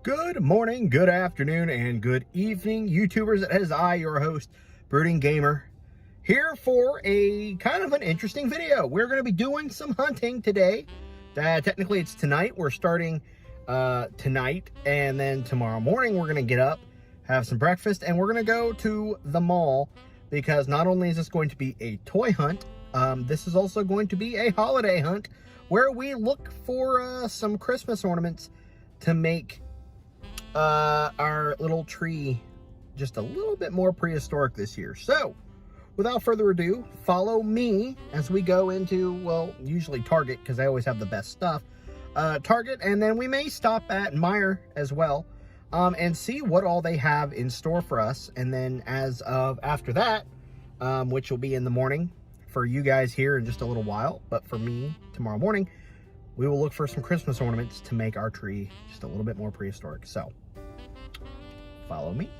Good morning, good afternoon, and good evening, YouTubers. It is I, your host, Brooding Gamer, here for a kind of an interesting video. We're going to be doing some hunting today. Technically, it's tonight. We're starting tonight, and then tomorrow morning, we're going to get up, have some breakfast, and we're going to go to the mall, because not only is this going to be a toy hunt, this is also going to be a holiday hunt, where we look for some Christmas ornaments to make our little tree just a little bit more prehistoric this year. So without further ado, follow me as we go into, well, usually Target, because I always have the best stuff. Target, and then we may stop at Meijer as well, and see what all they have in store for us. And then as of after that, which will be in the morning for you guys here in just a little while, but for me tomorrow morning, we will look for some Christmas ornaments to make our tree just a little bit more prehistoric. So follow me.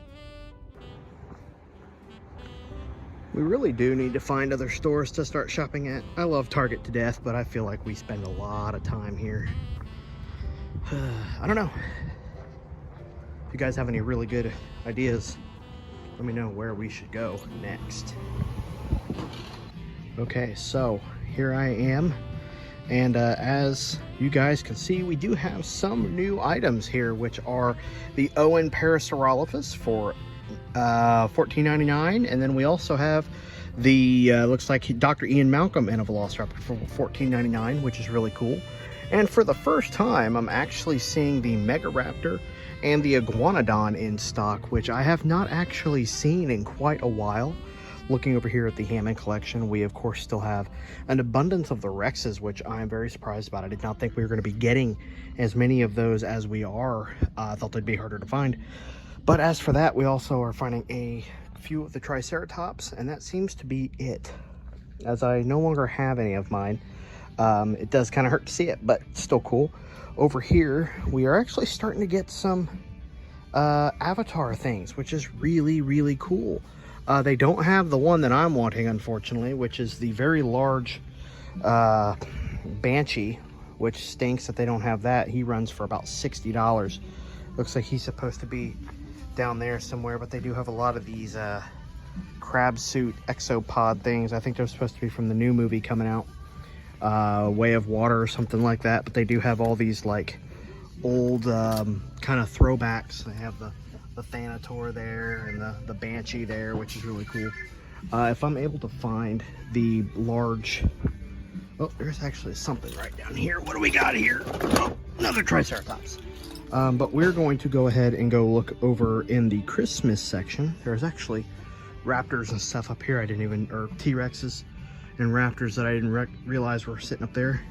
We really do need to find other stores to start shopping at. I love Target to death, but I feel like we spend a lot of time here. I don't know. If you guys have any really good ideas, let me know where we should go next. Okay, so here I am. And as you guys can see, we do have some new items here, which are the Owen Parasaurolophus for $14.99. And then we also have the, looks like Dr. Ian Malcolm and a Velociraptor for $14.99, which is really cool. And for the first time, I'm actually seeing the Megaraptor and the Iguanodon in stock, which I have not actually seen in quite a while. Looking over here at the Hammond collection, we of course still have an abundance of the Rexes, which I'm very surprised about. I did not think we were going to be getting as many of those as we are. I thought they'd be harder to find. But as for that, we also are finding a few of the Triceratops, and that seems to be it, as I no longer have any of mine. It does kind of hurt to see it, but still cool. Over here, we are actually starting to get some Avatar things, which is really, really cool. They don't have the one that I'm wanting, unfortunately, which is the very large Banshee, which stinks that they don't have that. He runs for about $60. Looks like he's supposed to be down there somewhere, but they do have a lot of these crab suit exopod things. I think they're supposed to be from the new movie coming out, Way of Water or something like that. But they do have all these like old kind of throwbacks. They have the Thanator there and the Banshee there, which is really cool. If I'm able to find the large, oh, there's actually something right down here. What do we got here? Oh, another Triceratops. But we're going to go ahead and go look over in the Christmas section. There's actually raptors and stuff up here I didn't even, or T-Rexes and raptors that I didn't realize were sitting up there.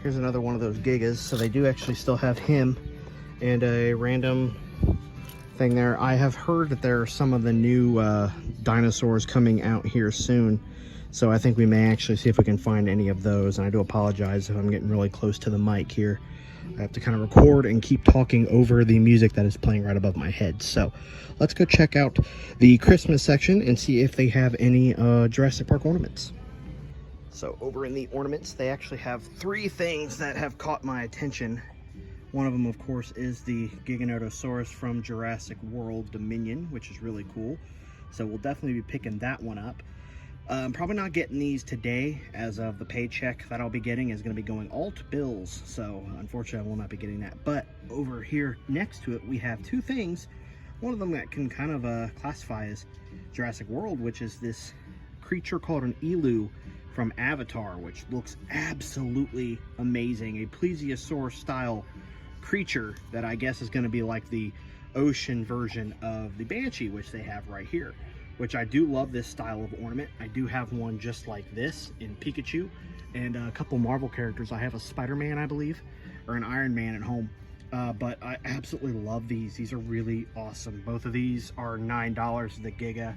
Here's another one of those Gigas. So they do actually still have him and a random thing there. I have heard that there are some of the new dinosaurs coming out here soon, so I think we may actually see if we can find any of those. And I do apologize if I'm getting really close to the mic here. I have to kind of record and keep talking over the music that is playing right above my head. So let's go check out the Christmas section and see if they have any Jurassic Park ornaments. So over in the ornaments, they actually have three things that have caught my attention. One of them, of course, is the Giganotosaurus from Jurassic World Dominion, which is really cool. So we'll definitely be picking that one up. Probably not getting these today, as of the paycheck that I'll be getting is going to be going all to bills. So unfortunately, I will not be getting that. But over here next to it, we have two things. One of them that can kind of classify as Jurassic World, which is this creature called an elu from Avatar, which looks absolutely amazing. A plesiosaur style creature that I guess is going to be like the ocean version of the Banshee, which they have right here, which I do love this style of ornament. I do have one just like this in Pikachu and a couple Marvel characters. I have a Spider-Man, I believe, or an Iron Man at home, but I absolutely love these. These are really awesome. Both of these are $9, the Giga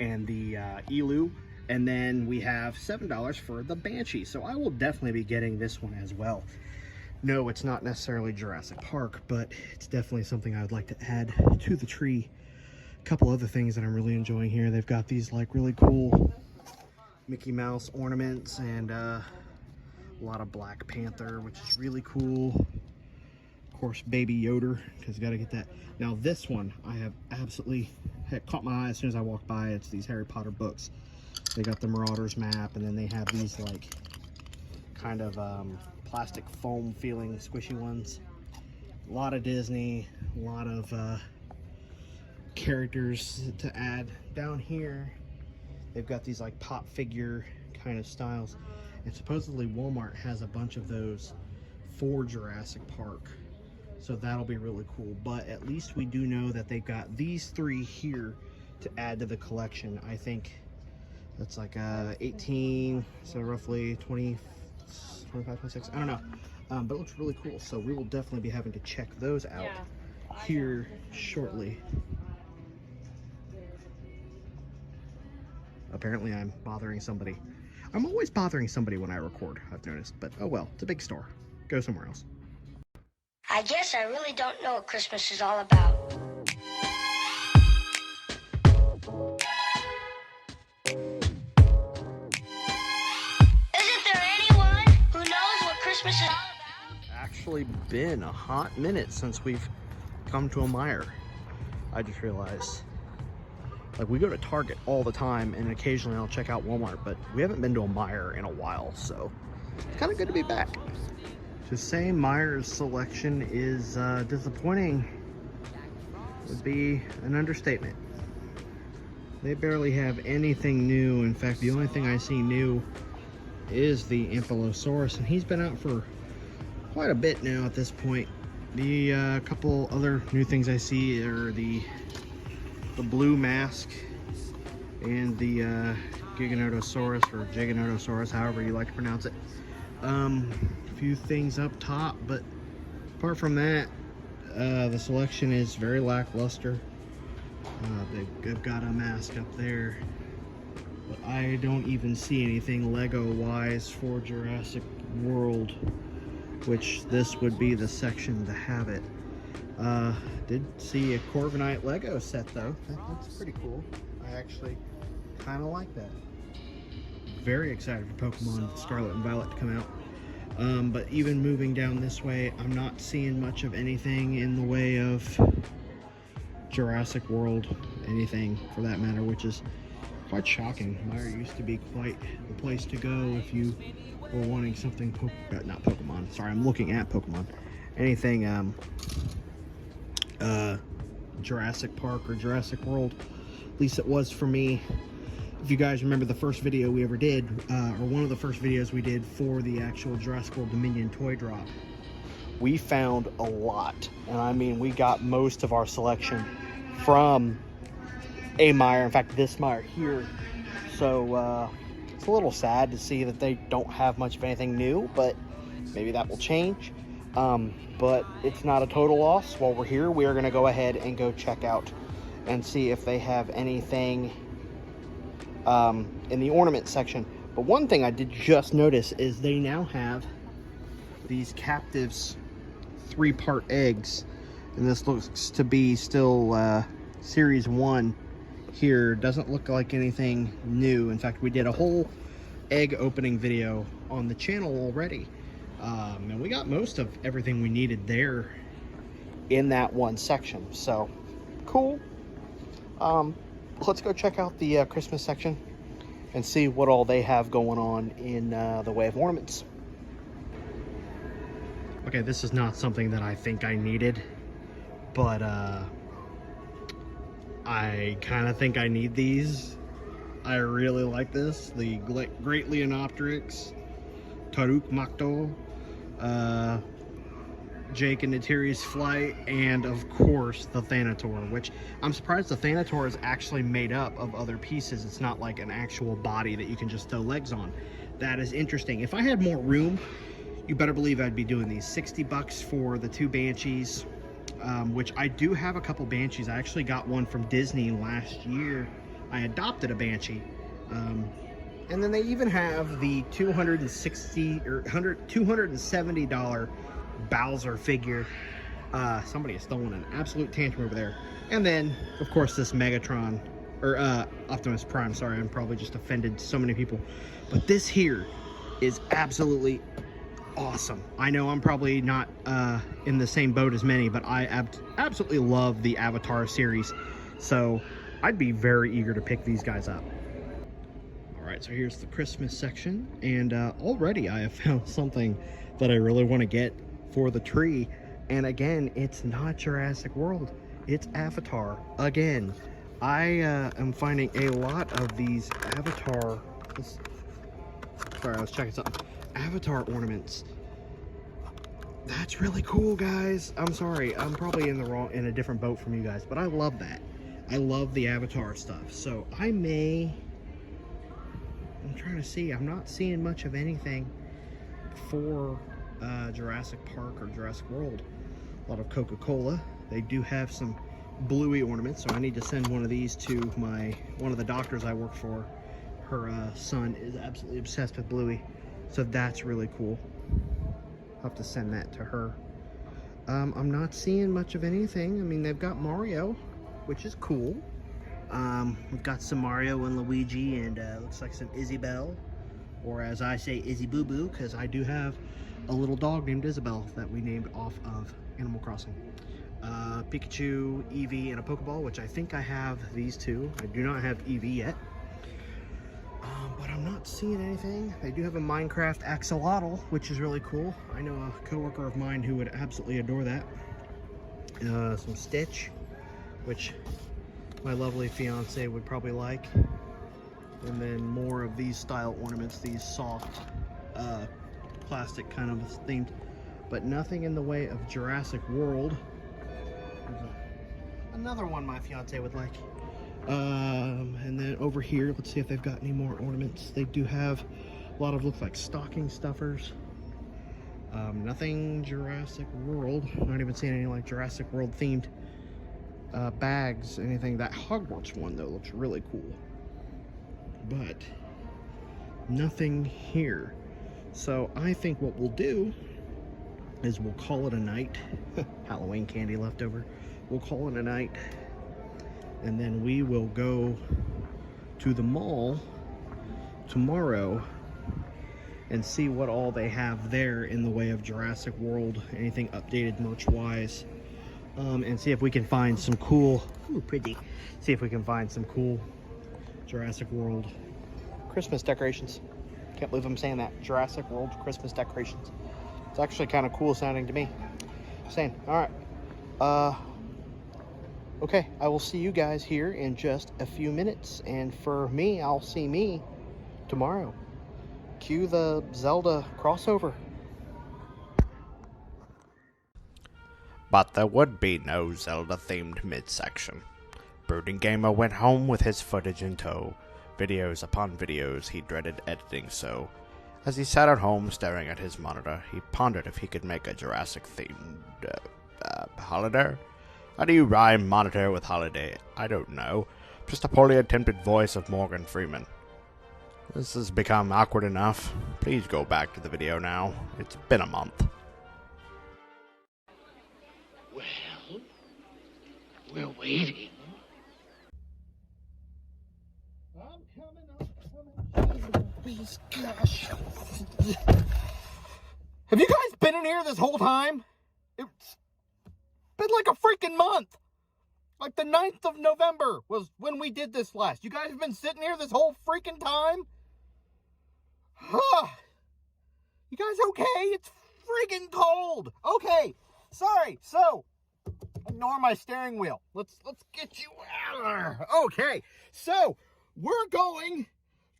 and the Elu, and then we have $7 for the Banshee. So I will definitely be getting this one as well. No, it's not necessarily Jurassic Park, but it's definitely something I would like to add to the tree. A couple other things that I'm really enjoying here. They've got these like really cool Mickey Mouse ornaments and a lot of Black Panther, which is really cool. Of course, Baby Yoda, because got to get that. Now this one, I have absolutely caught my eye as soon as I walked by. It's these Harry Potter books. They got the Marauders map, and then they have these like kind of plastic foam feeling squishy ones. A lot of Disney, a lot of characters to add. Down here, they've got these like pop figure kind of styles, and supposedly Walmart has a bunch of those for Jurassic Park, so that'll be really cool. But at least we do know that they've got these three here to add to the collection. I think that's like 18, so roughly 20, 25, 26, I don't know, but it looks really cool. So we will definitely be having to check those out here shortly. Apparently I'm bothering somebody. I'm always bothering somebody when I record, I've noticed, but oh well, it's a big store. Go somewhere else. I guess I really don't know what Christmas is all about. Isn't there anyone who knows what Christmas is all about? Actually been a hot minute since we've come to a Meijer. I just realized. Like, we go to Target all the time, and occasionally I'll check out Walmart, but we haven't been to a Meijer in a while, so it's kind of good to be back. To say Meijer's selection is disappointing would be an understatement. They barely have anything new. In fact, the only thing I see new is the Ankylosaurus, and he's been out for quite a bit now at this point. The couple other new things I see are the blue mask and the Giganotosaurus, or Giganotosaurus, however you like to pronounce it. A few things up top, but apart from that, the selection is very lackluster. They've got a mask up there, but I don't even see anything Lego wise for Jurassic World, which this would be the section to have it. Did see a Corviknight Lego set though. That's pretty cool. I actually kind of like that. Very excited for Pokemon Scarlet and Violet to come out. But even moving down this way, I'm not seeing much of anything in the way of Jurassic World, anything for that matter, which is quite shocking. Meijer used to be quite the place to go if you were wanting something, not Pokemon, sorry, I'm looking at Pokemon. Anything Jurassic Park or Jurassic World. At least it was for me. If you guys remember the first video we ever did, or one of the first videos we did for the actual Jurassic World Dominion toy drop, we found a lot. And I mean, we got most of our selection from a Meijer. In fact, this Meijer here. So it's a little sad to see that they don't have much of anything new, but maybe that will change. But it's not a total loss. While we're here, we are going to go ahead and go check out and see if they have anything in the ornament section. But one thing I did just notice is they now have these Captives 3-part eggs, and this looks to be still series 1 here. Doesn't look like anything new. In fact, we did a whole egg opening video on the channel already. And we got most of everything we needed there in that one section. So cool. Let's go check out the Christmas section and see what all they have going on in the way of ornaments. Okay, this is not something that I think I needed, but I kind of think I need these. I really like this. The Great Leonopteryx, Taruk Makto, Jake and Natiri's Flight, and of course the Thanator, which I'm surprised the Thanator is actually made up of other pieces. It's not like an actual body that you can just throw legs on. That is interesting. If I had more room, you better believe I'd be doing these. 60 bucks for the 2 Banshees, which I do have a couple Banshees. I actually got one from Disney last year. I adopted a Banshee. And then they even have the $260 or $270 Bowser figure. Somebody has stolen an absolute tantrum over there. And then, of course, this Megatron, or Optimus Prime. Sorry, I'm probably just offended so many people. But this here is absolutely awesome. I know I'm probably not in the same boat as many, but I absolutely love the Avatar series. So I'd be very eager to pick these guys up. All right, so here's the Christmas section. And already I have found something that I really want to get for the tree. And again, it's not Jurassic World. It's Avatar again. I am finding a lot of these Avatar... Sorry, I was checking something. Avatar ornaments. That's really cool, guys. I'm sorry, I'm probably in a different boat from you guys, but I love that. I love the Avatar stuff. So I'm trying to see. I'm not seeing much of anything for Jurassic Park or Jurassic World. A lot of Coca-Cola. They do have some Bluey ornaments, so I need to send one of these to one of the doctors I work for. Her son is absolutely obsessed with Bluey, so that's really cool. I'll have to send that to her. I'm not seeing much of anything. I mean, they've got Mario, which is cool. We've got some Mario and Luigi, and looks like some Isabelle, or as I say, Izzy Boo Boo, because I do have a little dog named Isabelle that we named off of Animal Crossing. Pikachu, Eevee, and a Pokeball, which I think I have these two. I do not have Eevee yet. But I'm not seeing anything. They do have a Minecraft axolotl, which is really cool. I know a coworker of mine who would absolutely adore that. Some Stitch, which my lovely fiance would probably like. And then more of these style ornaments, these soft plastic kind of themed, but nothing in the way of Jurassic World. Another one my fiance would like. And then over here, let's see if they've got any more ornaments. They do have a lot of, look like stocking stuffers. Nothing Jurassic World. Not even seeing any like Jurassic World themed bags, anything. That Hogwarts one though looks really cool, but nothing here. So I think what we'll do is we'll call it a night. Halloween candy leftover. We'll call it a night, and then we will go to the mall tomorrow and see what all they have there in the way of Jurassic World, anything updated merch wise, and see if we can find some cool, see if we can find some cool Jurassic World Christmas decorations. Can't believe I'm saying that. Jurassic World Christmas decorations. It's actually kind of cool sounding to me. Just saying. All right. Okay, I will see you guys here in just a few minutes. And for me, I'll see me tomorrow. Cue the Zelda crossover. But there would be no Zelda-themed midsection. Brooding Gamer went home with his footage in tow. Videos upon videos he dreaded editing so. As he sat at home staring at his monitor, he pondered if he could make a Jurassic-themed, holiday? How do you rhyme monitor with holiday? I don't know. Just a poorly attempted voice of Morgan Freeman. This has become awkward enough. Please go back to the video now. It's been a month. Well, we're waiting. I'm coming up. Please, gosh. Have you guys been in here this whole time? It's been like a freaking month. Like the 9th of November was when we did this last. You guys have been sitting here this whole freaking time? Huh. You guys okay? It's freaking cold. Okay. Sorry. So, ignore my steering wheel. Let's get you out of there. Okay. So, we're going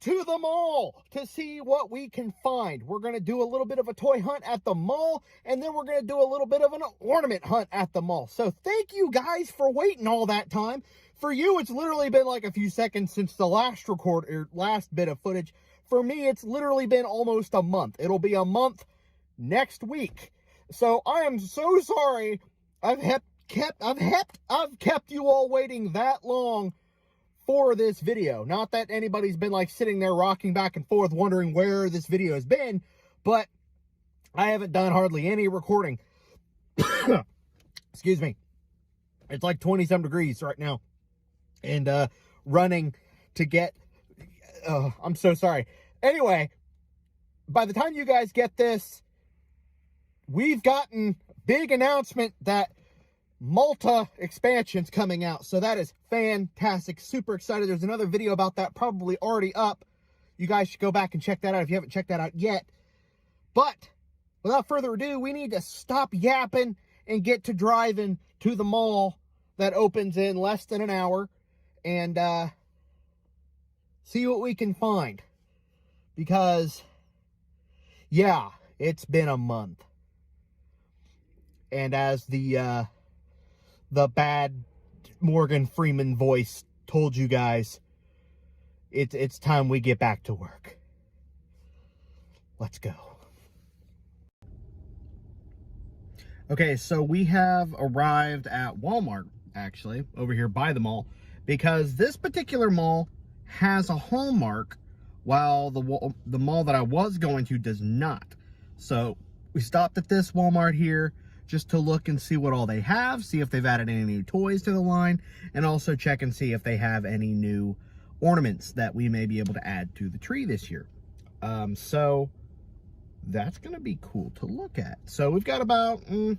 to the mall to see what we can find. We're going to do a little bit of a toy hunt at the mall, and then we're going to do a little bit of an ornament hunt at the mall. So thank you guys for waiting all that time. For you, it's literally been like a few seconds since the last bit of footage. For me, it's literally been almost a month. It'll be a month next week. So I am so sorry I've kept you all waiting that long for this video. Not that anybody's been like sitting there rocking back and forth wondering where this video has been, but I haven't done hardly any recording. Excuse me. It's like 20-some degrees right now, and running to get I'm so sorry. Anyway, by the time you guys get this, we've gotten big announcement that Malta expansion's coming out. So that is fantastic. Super excited. There's another video about that probably already up. You guys should go back and check that out if you haven't checked that out yet. But without further ado, we need to stop yapping and get to driving to the mall that opens in less than an hour and see what we can find. Because, yeah, it's been a month. And as the bad Morgan Freeman voice told you guys, it's time we get back to work. Let's go. Okay, so we have arrived at Walmart, actually, over here by the mall, because this particular mall has a Hallmark, while the mall that I was going to does not. So we stopped at this Walmart here just to look and see what all they have, see if they've added any new toys to the line, and also check and see if they have any new ornaments that we may be able to add to the tree this year. So that's going to be cool to look at. So we've got about an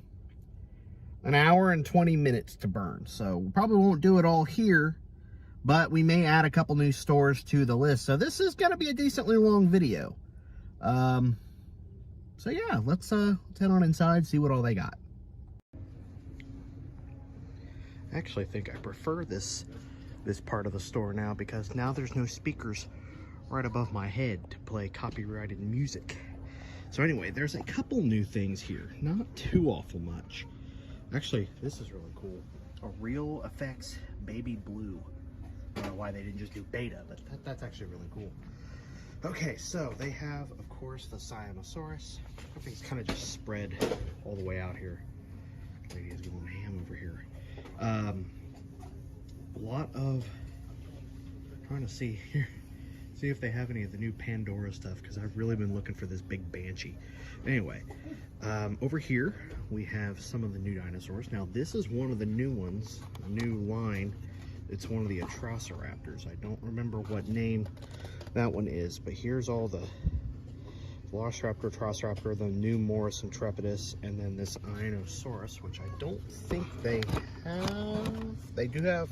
hour and 20 minutes to burn. So we probably won't do it all here, but we may add a couple new stores to the list. So this is going to be a decently long video. So yeah, let's head on inside, see what all they got. I actually think I prefer this part of the store now, because now there's no speakers right above my head to play copyrighted music. So anyway, there's a couple new things here, not too awful much. Actually, this is really cool. A Real Effects Baby Blue. I don't know why they didn't just do beta, but that's actually really cool. Okay, so they have, of course, the Cyanosaurus. I think it's kind of just spread all the way out here. Lady is going ham over here. A lot of, trying to see here, see if they have any of the new Pandora stuff, because I've really been looking for this big banshee. Anyway, over here we have some of the new dinosaurs. Now this is one of the new ones, a new line. It's one of the Atrociraptors. I don't remember what name that one is, but here's all the Velociraptor, Atrociraptor, the new Morris Intrepidus, and then this Ionosaurus, which I don't think they have. They do have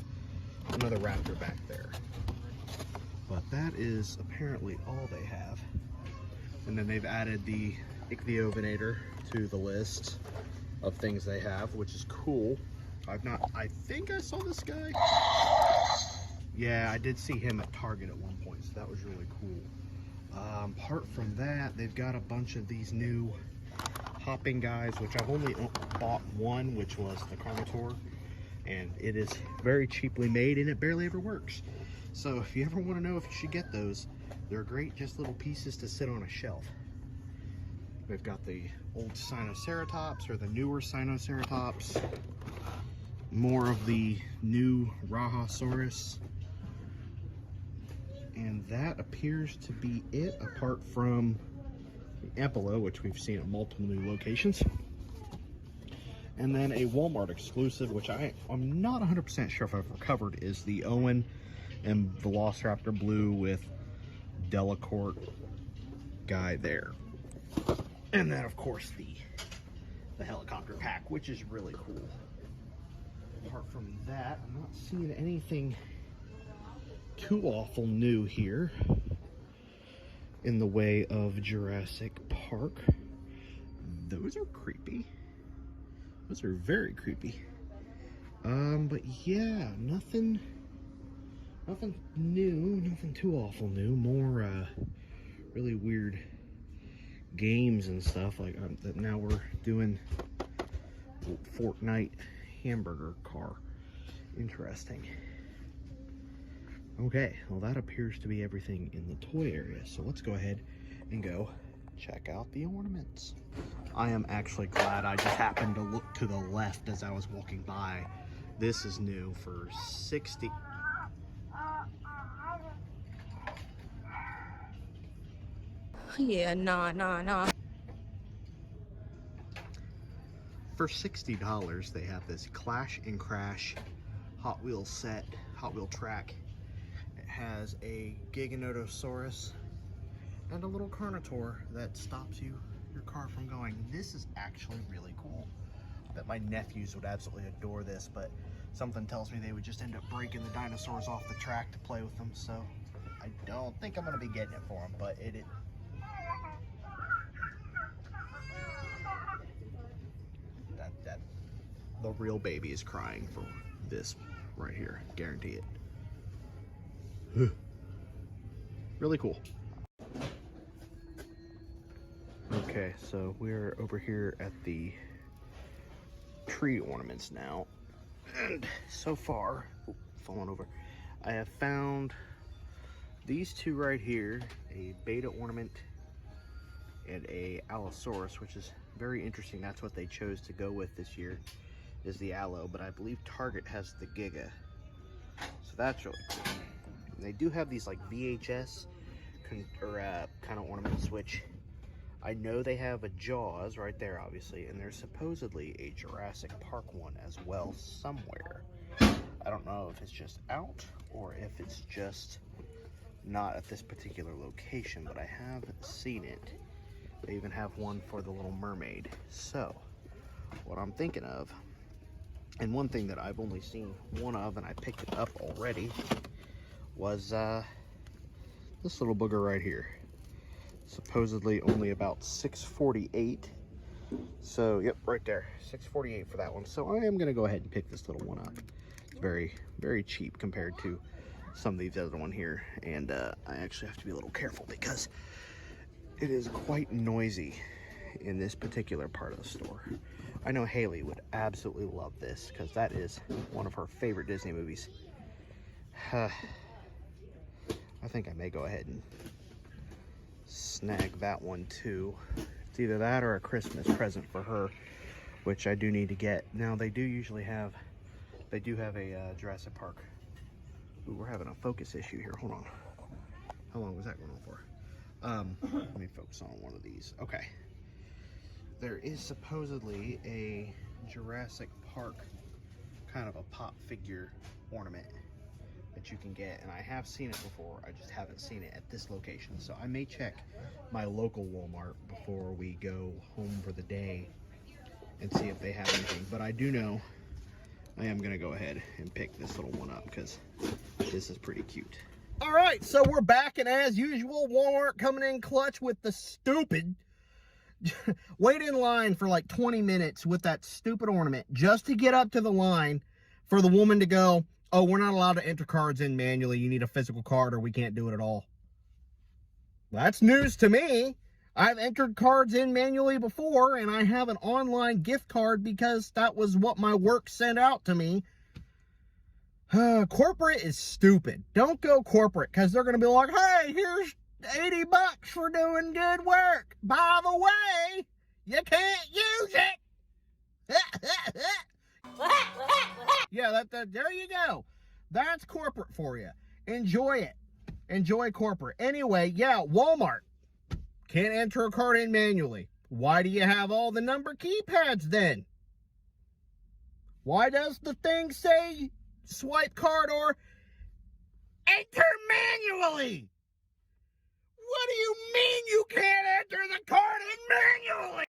another raptor back there, but that is apparently all they have. And then they've added the Ichthyovenator to the list of things they have, which is cool. I think I saw this guy. Yeah, I did see him at Target at one point, so that was really cool. Apart from that, they've got a bunch of these new hopping guys, which I've only bought one, which was the Carnotaur, and it is very cheaply made and it barely ever works. So if you ever want to know if you should get those, they're great, just little pieces to sit on a shelf. They've got the old Sinoceratops, or the newer Sinoceratops, more of the new Rahasaurus, and that appears to be it, apart from the Epilo, which we've seen at multiple new locations, and then a Walmart exclusive, which I'm not 100% sure if I've covered, is the Owen and Velociraptor Blue with Delacorte guy there. And then, of course, the helicopter pack, which is really cool. Apart from that, I'm not seeing anything too awful new here in the way of Jurassic Park. Those are creepy. Those are very creepy. But yeah, nothing new, nothing too awful new. More really weird games and stuff like that. Now we're doing Fortnite hamburger car. Interesting. Okay, well that appears to be everything in the toy area, so let's go ahead and go check out the ornaments. I am actually glad I just happened to look to the left as I was walking by. This is new for $60. Yeah, nah. For $60, they have this Clash and Crash Hot Wheel set, Hot Wheel track. It has a Giganotosaurus and a little Carnotaur that stops your car from going. This is actually really cool. I bet my nephews would absolutely adore this, but something tells me they would just end up breaking the dinosaurs off the track to play with them, so I don't think I'm going to be getting it for them, but the real baby is crying for this right here. Guarantee it. Really cool. Okay, so we're over here at the tree ornaments now, and so far, falling over, I have found these two right here, a beta ornament and a Allosaurus, which is very interesting. That's what they chose to go with this year, is the Allo, but I believe Target has the Giga, so that's really cool. And they do have these like VHS kind of ornaments, which I know they have a Jaws right there, obviously, and there's supposedly a Jurassic Park one as well somewhere. I don't know if it's just out or if it's just not at this particular location, but I have seen it. They even have one for the Little Mermaid. So, what I'm thinking of, and one thing that I've only seen one of, and I picked it up already, was this little booger right here. Supposedly only about $6.48. So, yep, right there, $6.48 for that one. So I am gonna go ahead and pick this little one up. It's very, very cheap compared to some of these other one here. And I actually have to be a little careful because it is quite noisy in this particular part of the store. I know Haley would absolutely love this because that is one of her favorite Disney movies. I think I may go ahead and snag that one too. It's either that or a Christmas present for her, which I do need to get. Now they do have a Jurassic Park. Ooh, we're having a focus issue here. Hold on. How long was that going on for? Let me focus on one of these. Okay. There is supposedly a Jurassic Park kind of a pop figure ornament that you can get, and I have seen it before. I just haven't seen it at this location, so I may check my local Walmart before we go home for the day and see if they have anything. But I do know I am gonna go ahead and pick this little one up because this is pretty cute. All right, so we're back, and as usual, Walmart coming in clutch with the stupid wait in line for like 20 minutes with that stupid ornament just to get up to the line for the woman to go, oh, we're not allowed to enter cards in manually. You need a physical card or we can't do it at all. That's news to me. I've entered cards in manually before, and I have an online gift card because that was what my work sent out to me. Corporate is stupid. Don't go corporate because they're going to be like, hey, here's $80 for doing good work. By the way, you can't use it. Yeah, there you go. That's corporate for you. Enjoy it. Enjoy corporate. Anyway, yeah, Walmart can't enter a card in manually. Why do you have all the number keypads then? Why does the thing say swipe card or enter manually? What do you mean you can't enter the card in manually?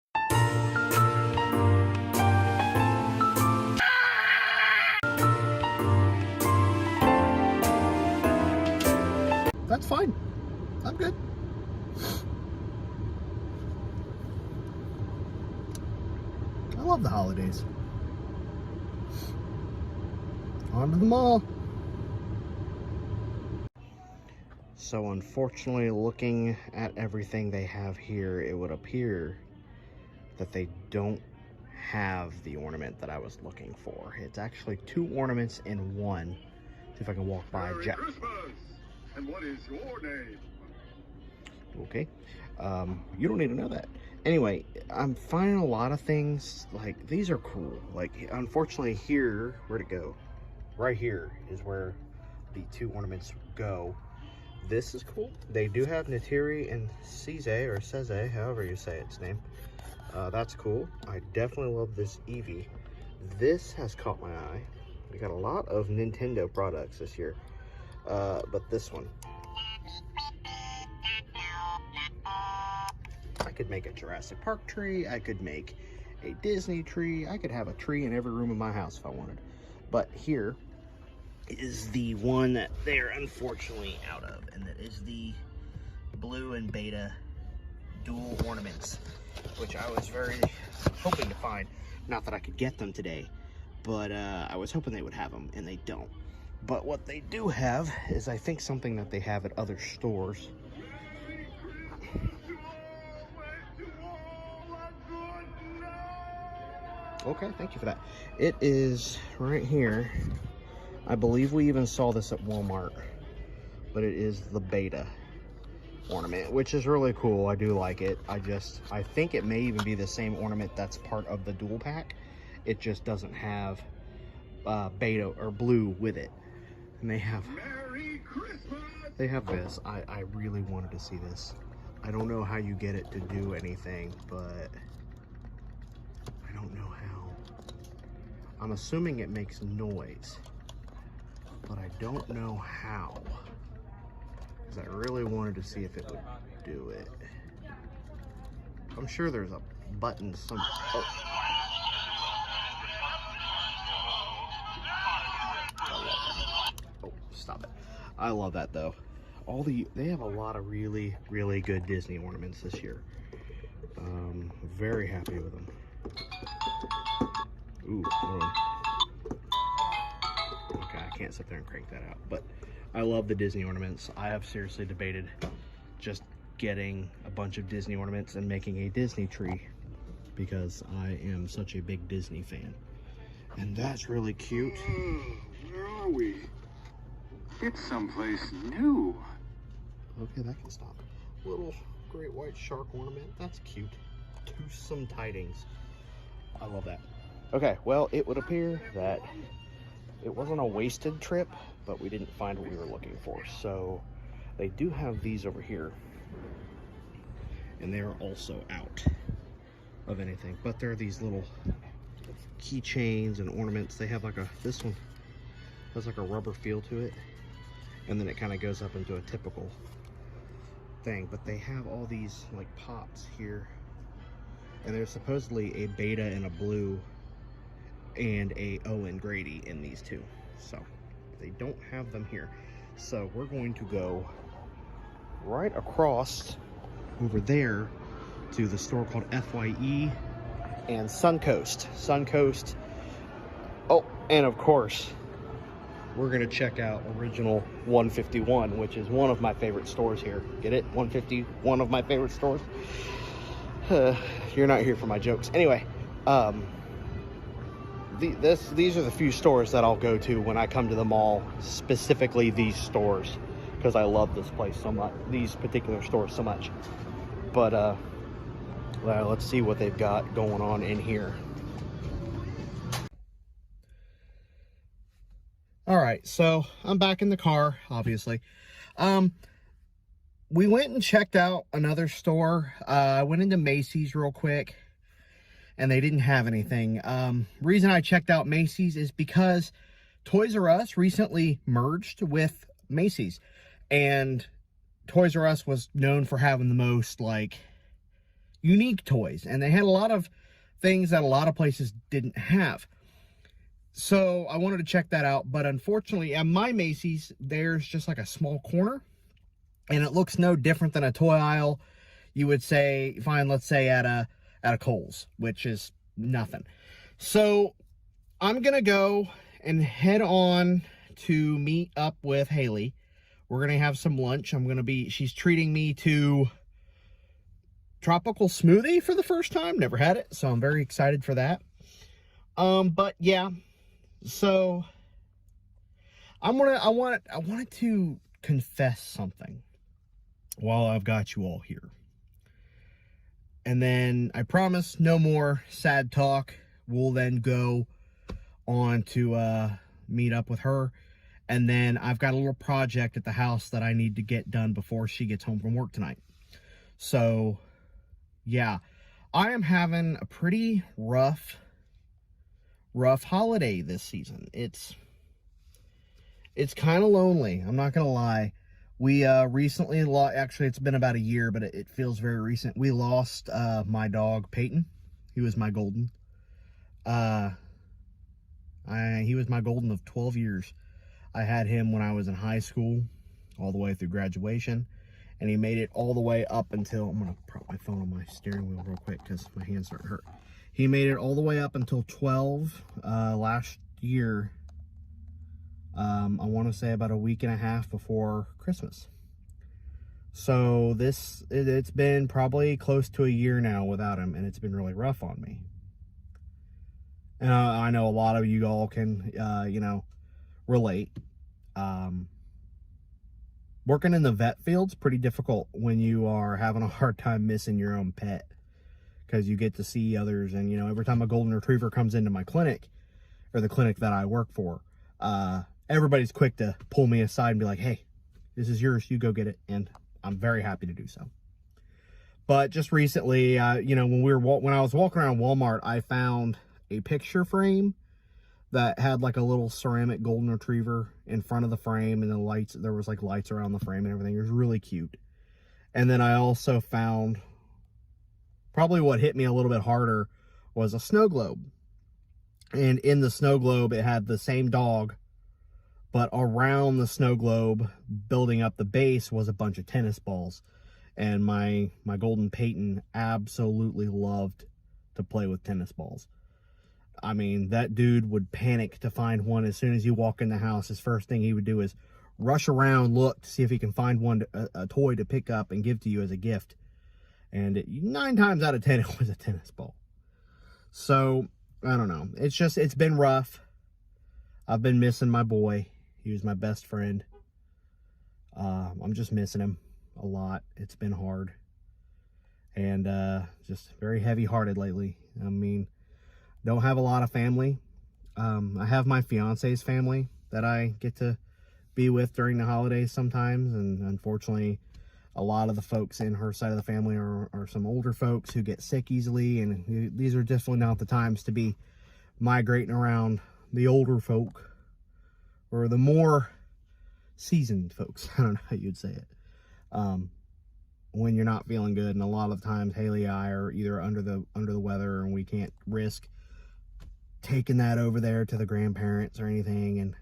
That's fine. I'm good. I love the holidays. On to the mall. So unfortunately, looking at everything they have here, it would appear that they don't have the ornament that I was looking for. It's actually two ornaments in one. See if I can walk by. Merry Christmas! And what is your name? Okay. You don't need to know that. Anyway, I'm finding a lot of things, like, these are cool. Like, unfortunately here, where'd it go? Right here is where the two ornaments go. This is cool. They do have Natiri and Ceze, or Ceze, however you say its name. That's cool. I definitely love this Eevee. This has caught my eye. We got a lot of Nintendo products this year. But this one, I could make a Jurassic Park tree. I could make a Disney tree. I could have a tree in every room of my house if I wanted. But here is the one that they're unfortunately out of, and that is the blue and beta dual ornaments, which I was very hoping to find. Not that I could get them today, but I was hoping they would have them, and they don't. But what they do have is, I think, something that they have at other stores. Okay, thank you for that. It is right here. I believe we even saw this at Walmart, but it is the beta ornament, which is really cool. I do like it. I think it may even be the same ornament that's part of the dual pack. It just doesn't have beta or blue with it. And they have this. I really wanted to see this. I don't know how you get it to do anything, but I don't know how. I'm assuming it makes noise, but I don't know how. Because I really wanted to see if it would do it. I'm sure there's a button somewhere. Oh, stop it. I love that though. They have a lot of really, really good Disney ornaments this year. Very happy with them. Ooh, hold on. Okay, I can't sit there and crank that out, but I love the Disney ornaments. I have seriously debated just getting a bunch of Disney ornaments and making a Disney tree, because I am such a big Disney fan. And that's really cute. Where are we? It's someplace new. Okay, that can stop. Little great white shark ornament. That's cute. Toothsome tidings. I love that. Okay, well, it would appear that it wasn't a wasted trip, but we didn't find what we were looking for. So they do have these over here, and they're also out of anything. But there are these little keychains and ornaments. They have like this one has like a rubber feel to it, and then it kind of goes up into a typical thing. But they have all these like pops here, and there's supposedly a beta and a blue and a Owen Grady in these two. So they don't have them here. So we're going to go right across over there to the store called FYE and Suncoast. Suncoast. Oh, and of course, we're gonna check out Original 151, which is one of my favorite stores here. Get it? 150, one of my favorite stores. You're not here for my jokes. Anyway, these are the few stores that I'll go to when I come to the mall, specifically these stores, because I love this place so much, these particular stores so much. But well, let's see what they've got going on in here. All right, so I'm back in the car, obviously. We went and checked out another store. I went into Macy's real quick, and they didn't have anything. Reason I checked out Macy's is because Toys R Us recently merged with Macy's, and Toys R Us was known for having the most like unique toys, and they had a lot of things that a lot of places didn't have. So I wanted to check that out, but unfortunately at my Macy's, there's just like a small corner, and it looks no different than a toy aisle you would find, let's say, at a Kohl's, which is nothing. So I'm gonna go and head on to meet up with Haley. We're gonna have some lunch. She's treating me to tropical smoothie for the first time. Never had it, so I'm very excited for that. But yeah, so I wanted to confess something while I've got you all here. And then I promise no more sad talk. We'll then go on to meet up with her. And then I've got a little project at the house that I need to get done before she gets home from work tonight. So, yeah, I am having a pretty rough holiday this season. It's kind of lonely, I'm not gonna lie. We recently lost, actually it's been about a year, but it feels very recent. We lost my dog Peyton. He was my golden. He was my golden of 12 years. I had him when I was in high school, all the way through graduation, and he made it all the way up until, I'm gonna prop my phone on my steering wheel real quick because my hands start to hurt. He made it all the way up until 12 last year. I want to say about a week and a half before Christmas. So it's been probably close to a year now without him, and it's been really rough on me. And I know a lot of you all can, relate. Working in the vet field's pretty difficult when you are having a hard time missing your own pet, because you get to see others. And, every time a golden retriever comes into my clinic, or the clinic that I work for, everybody's quick to pull me aside and be like, hey, this is yours, you go get it. And I'm very happy to do so. But just recently, when I was walking around Walmart, I found a picture frame that had like a little ceramic golden retriever in front of the frame, and the lights, there was like lights around the frame and everything. It was really cute. And then I also found, probably what hit me a little bit harder was a snow globe. And in the snow globe, it had the same dog, but around the snow globe, building up the base, was a bunch of tennis balls. And my golden Peyton absolutely loved to play with tennis balls. I mean, that dude would panic to find one. As soon as you walk in the house, his first thing he would do is rush around, look to see if he can find one, a toy to pick up and give to you as a gift. And 9 times out of 10, it was a tennis ball. So, I don't know. It's been rough. I've been missing my boy. He was my best friend. I'm just missing him a lot. It's been hard. And just very heavy-hearted lately. I mean, don't have a lot of family. I have my fiance's family that I get to be with during the holidays sometimes. And unfortunately, a lot of the folks in her side of the family are some older folks who get sick easily. And these are definitely not the times to be migrating around the older folk, or the more seasoned folks. I don't know how you'd say it. When you're not feeling good. And a lot of times Haley and I are either under the weather, and we can't risk taking that over there to the grandparents or anything. And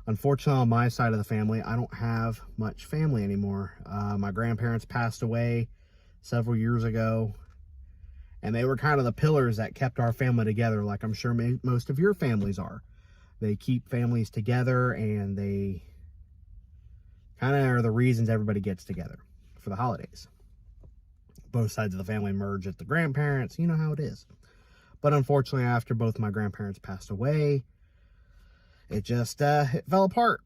unfortunately, on my side of the family, I don't have much family anymore. My grandparents passed away several years ago, and they were kind of the pillars that kept our family together, like I'm sure most of your families are. They keep families together, and they kind of are the reasons everybody gets together for the holidays. Both sides of the family merge at the grandparents. You know how it is. But unfortunately, after both my grandparents passed away, it just it fell apart.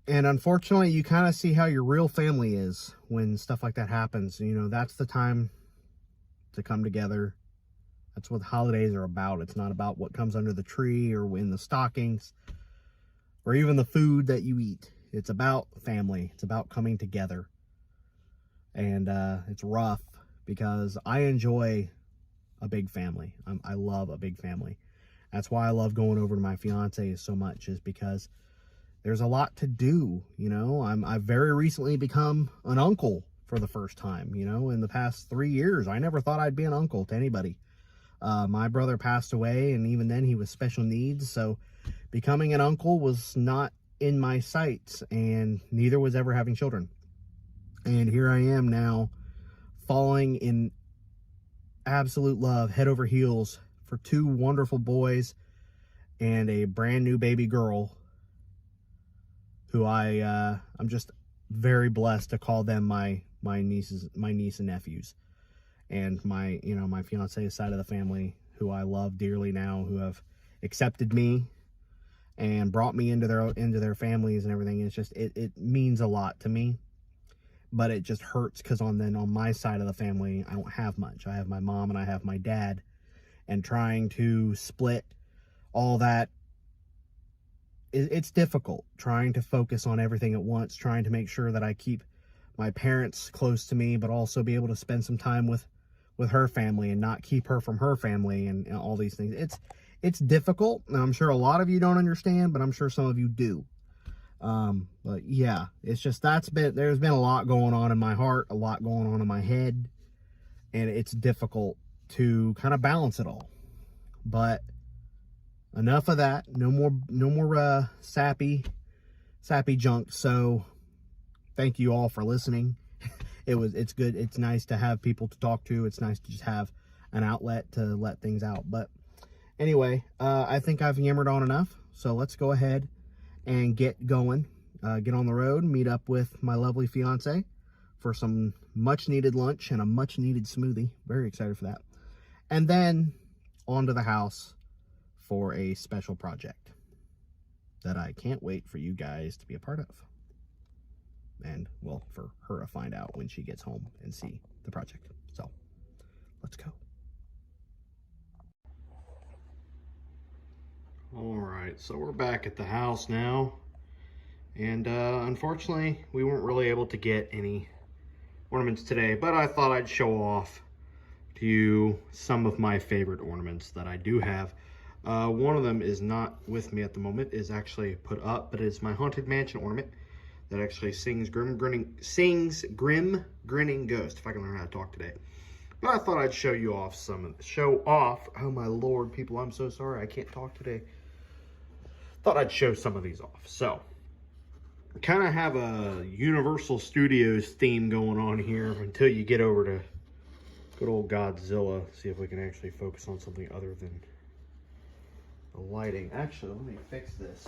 And unfortunately, you kind of see how your real family is when stuff like that happens. That's the time to come together. That's what holidays are about. It's not about what comes under the tree or in the stockings or even the food that you eat. It's about family. It's about coming together. And it's rough because I enjoy a big family. I love a big family. That's why I love going over to my fiance so much, is because there's a lot to do. I've very recently become an uncle for the first time. In the past 3 years, I never thought I'd be an uncle to anybody. My brother passed away, and even then he was special needs. So becoming an uncle was not in my sights, and neither was ever having children. And here I am now, falling in absolute love, head over heels, for 2 wonderful boys and a brand new baby girl, who I'm just very blessed to call them my niece and nephews, and my fiance's side of the family, who I love dearly now, who have accepted me and brought me into their families and everything. It's just it means a lot to me. But it just hurts because on my side of the family, I don't have much. I have my mom and I have my dad. And trying to split all that, it's difficult. Trying to focus on everything at once. Trying to make sure that I keep my parents close to me, but also be able to spend some time with her family and not keep her from her family and all these things. It's difficult. And I'm sure a lot of you don't understand, but I'm sure some of you do. But yeah, it's just, there's been a lot going on in my heart, a lot going on in my head, and it's difficult to kind of balance it all. But enough of that. No more sappy junk. So thank you all for listening. It's good. It's nice to have people to talk to. It's nice to just have an outlet to let things out. But anyway, I think I've yammered on enough. So let's go ahead and get going. Get on the road, meet up with my lovely fiance for some much needed lunch and a much needed smoothie. Very excited for that. And then on to the house for a special project that I can't wait for you guys to be a part of. And, well, for her to find out when she gets home and see the project. So, let's go. Alright, so we're back at the house now. And, unfortunately, we weren't really able to get any ornaments today. But I thought I'd show off to you some of my favorite ornaments that I do have. One of them is not with me at the moment, is actually put up, but it's my Haunted Mansion ornament that actually sings grim grinning ghost, if I can learn how to talk today. But I thought I'd show off. Oh my lord, people, I'm so sorry, I can't talk today. Thought I'd show some of these off. So, kind of have a Universal Studios theme going on here until you get over to good old Godzilla. See if we can actually focus on something other than the lighting. Actually, let me fix this.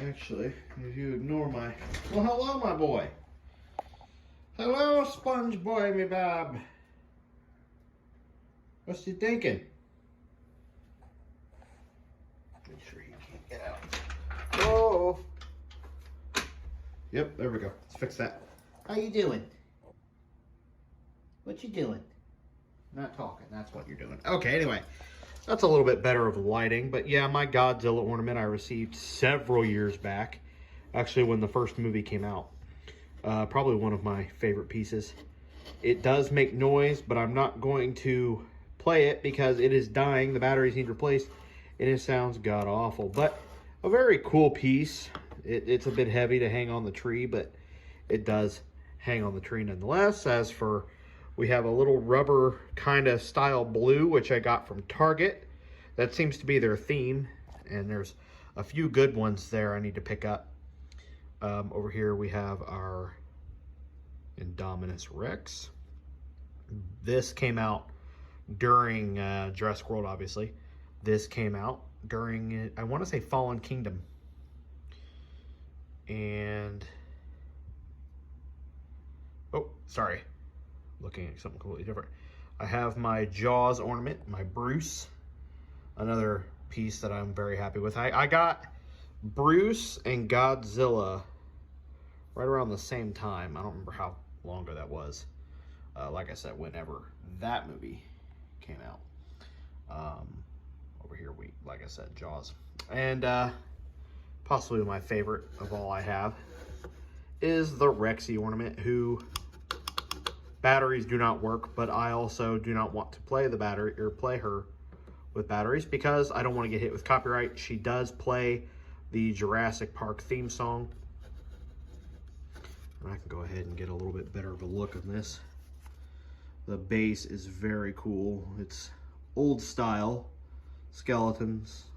Actually, if you ignore my... Well, hello, my boy. Hello, sponge boy, me Bob. What's you thinking? Make sure he can't get out. Oh. Yep, there we go. Let's fix that. How you doing? What you doing? Not talking. That's what you're doing. Okay, anyway. That's a little bit better of lighting, but yeah, my Godzilla ornament I received several years back, actually when the first movie came out. Probably one of my favorite pieces. It does make noise, but I'm not going to play it because it is dying. The batteries need replaced, and it sounds god-awful. But a very cool piece. It's a bit heavy to hang on the tree, but it does hang on the tree nonetheless. As for... We have a little rubber kind of style blue, which I got from Target. That seems to be their theme. And there's a few good ones there I need to pick up. Over here we have our Indominus Rex. This came out during Jurassic World, obviously. This came out during, I want to say, Fallen Kingdom. And... Oh, sorry. Looking at something completely different. I have my Jaws ornament, my Bruce. Another piece that I'm very happy with. I got Bruce and Godzilla right around the same time. I don't remember how long ago that was. Like I said, whenever that movie came out. Over here, like I said, Jaws. And possibly my favorite of all I have is the Rexy ornament, who... Batteries do not work, but I also do not want to play the battery or play her with batteries because I don't want to get hit with copyright. She does play the Jurassic Park theme song. And I can go ahead and get a little bit better of a look on this. The base is very cool. It's old style. Skeletons,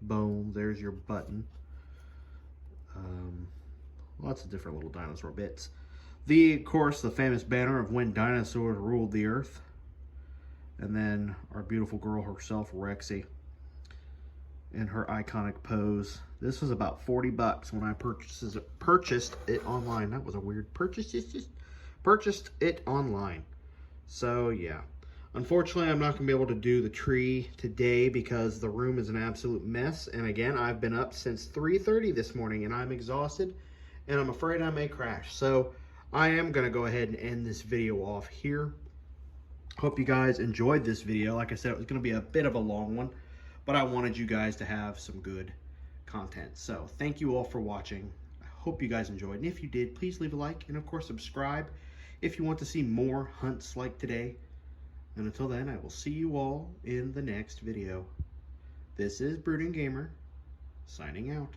bone, there's your button. Lots of different little dinosaur bits. Of course, the famous banner of when dinosaurs ruled the earth. And then our beautiful girl herself, Rexy, in her iconic pose. This was about 40 bucks when I purchased it online. That was a weird purchase. Purchased it online. So, yeah. Unfortunately, I'm not going to be able to do the tree today because the room is an absolute mess. And again, I've been up since 3:30 this morning and I'm exhausted. And I'm afraid I may crash. So... I am going to go ahead and end this video off here. Hope you guys enjoyed this video. Like I said, it was going to be a bit of a long one, but I wanted you guys to have some good content. So thank you all for watching. I hope you guys enjoyed. And if you did, please leave a like and of course subscribe if you want to see more hunts like today. And until then, I will see you all in the next video. This is Brooding Gamer, signing out.